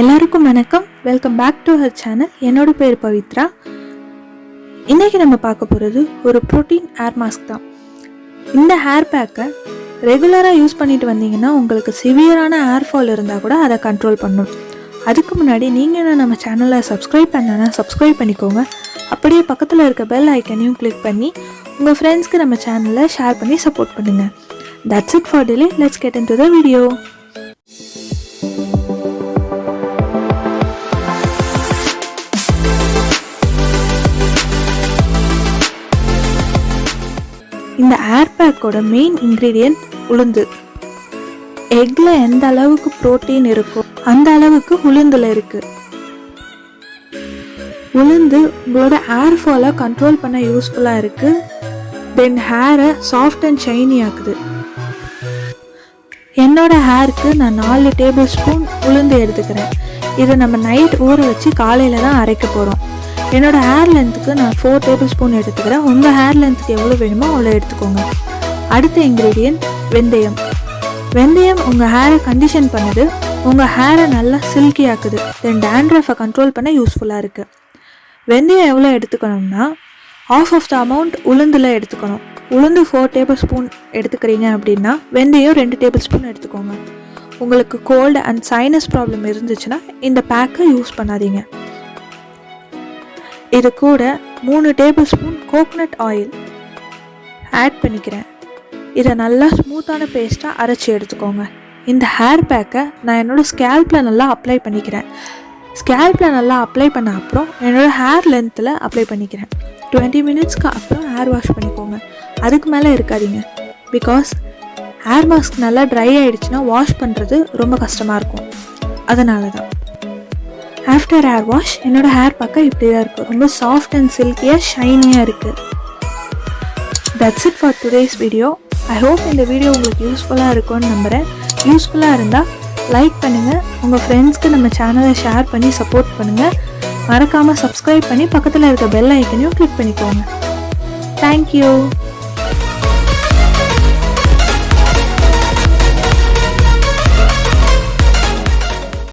எல்லாருக்கும் வணக்கம். Welcome back to her channel. என்னோட பேர் பவித்ரா. இன்றைக்கி நம்ம பார்க்க போகிறது ஒரு ப்ரோட்டீன் ஹேர் மாஸ்க் தான். இந்த ஹேர் பேக்கை ரெகுலராக யூஸ் பண்ணிட்டு வந்தீங்கன்னா உங்களுக்கு சிவியரான ஹேர் ஃபால் இருந்தால் கூட அதை கண்ட்ரோல் பண்ணும். அதுக்கு முன்னாடி நீங்கள் என்ன நம்ம சேனலை சப்ஸ்கிரைப் பண்ணனா சப்ஸ்கிரைப் பண்ணிக்கோங்க. அப்படியே பக்கத்தில் இருக்க பெல் ஐக்கனையும் கிளிக் பண்ணி உங்கள் ஃப்ரெண்ட்ஸ்க்கு நம்ம சேனலை ஷேர் பண்ணி சப்போர்ட் பண்ணுங்கள். That's it for delay. Let's get into the video. இந்த ஹேர் பேக்கோட மெயின் இன்க்ரீடியன்ட் உளுந்து. எக்ல எந்த அளவுக்கு புரோட்டீன் இருக்கோ அந்த அளவுக்கு உளுந்துல இருக்கு. உளுந்து உங்களோட ஹேர் ஃபாலை கண்ட்ரோல் பண்ண யூஸ்ஃபுல்லாக இருக்கு. தென் ஹேரை சாஃப்ட் அண்ட் ஷைனி ஆக்குது. என்னோட ஹேருக்கு நான் 4 டேபிள் ஸ்பூன் உளுந்து எடுத்துக்கிறேன். இதை நம்ம நைட் ஊற வச்சு காலையில் தான் அரைக்க போகிறோம். என்னோடய ஹேர் லென்த்துக்கு நான் 4 டேபிள் ஸ்பூன் எடுத்துக்கிறேன். உங்கள் ஹேர் லென்த்துக்கு எவ்வளோ வேணுமோ அவ்வளோ எடுத்துக்கோங்க. அடுத்த இன்க்ரீடியன்ட் வெந்தயம். வெந்தயம் உங்கள் ஹேரை கண்டிஷன் பண்ணுது, உங்கள் ஹேரை நல்லா சில்கி ஆக்குது. தென் டேண்ட்ரஃபை கண்ட்ரோல் பண்ண யூஸ்ஃபுல்லாக இருக்குது. வெந்தயம் எவ்வளோ எடுத்துக்கணும்னா ஆஃப் ஆஃப் த அமௌண்ட் உளுந்தில் எடுத்துக்கணும். உளுந்து 4 டேபிள் ஸ்பூன் எடுத்துக்கிறீங்க அப்படின்னா வெந்தயம் 2 டேபிள் ஸ்பூன் எடுத்துக்கோங்க. உங்களுக்கு கோல்டு அண்ட் சைனஸ் ப்ராப்ளம் இருந்துச்சுன்னா இந்த பேக்கை யூஸ் பண்ணாதீங்க. இது கூட 3 tablespoon coconut oil add பண்ணிக்கிறேன். இதை நல்லா ஸ்மூத்தான பேஸ்ட்டாக அரைச்சி எடுத்துக்கோங்க. இந்த ஹேர் பேக்கை நான் என்னோடய ஸ்கேல்பில் நல்லா அப்ளை பண்ணிக்கிறேன். ஸ்கேல்பில் நல்லா அப்ளை பண்ண அப்புறம் என்னோடய ஹேர் லென்த்தில் அப்ளை பண்ணிக்கிறேன். 20 மினிட்ஸ்க்கு அப்புறம் ஹேர் வாஷ் பண்ணிக்கோங்க. அதுக்கு மேலே இருக்காதீங்க. பிகாஸ் ஹேர் மாஸ்க் நல்லா ட்ரை ஆகிடுச்சுன்னா வாஷ் பண்ணுறது ரொம்ப கஷ்டமாக இருக்கும். அதனால தான். ஆஃப்டர் ஹேர் வாஷ் என்னோடய ஹேர் பார்க்க இப்படி தான் இருக்குது. ரொம்ப சாஃப்ட் அண்ட் சில்கியாக ஷைனியாக இருக்குது. That's it for today's video. I hope இந்த வீடியோ உங்களுக்கு யூஸ்ஃபுல்லாக இருக்கும்னு நம்புகிறேன். யூஸ்ஃபுல்லாக இருந்தால் லைக் பண்ணுங்கள், உங்கள் ஃப்ரெண்ட்ஸ்க்கு நம்ம சேனலை ஷேர் பண்ணி சப்போர்ட் பண்ணுங்கள். மறக்காமல் சப்ஸ்கிரைப் பண்ணி பக்கத்தில் இருக்க பெல் ஐக்கனையும் கிளிக் பண்ணிக்கோங்க. தேங்க்யூ.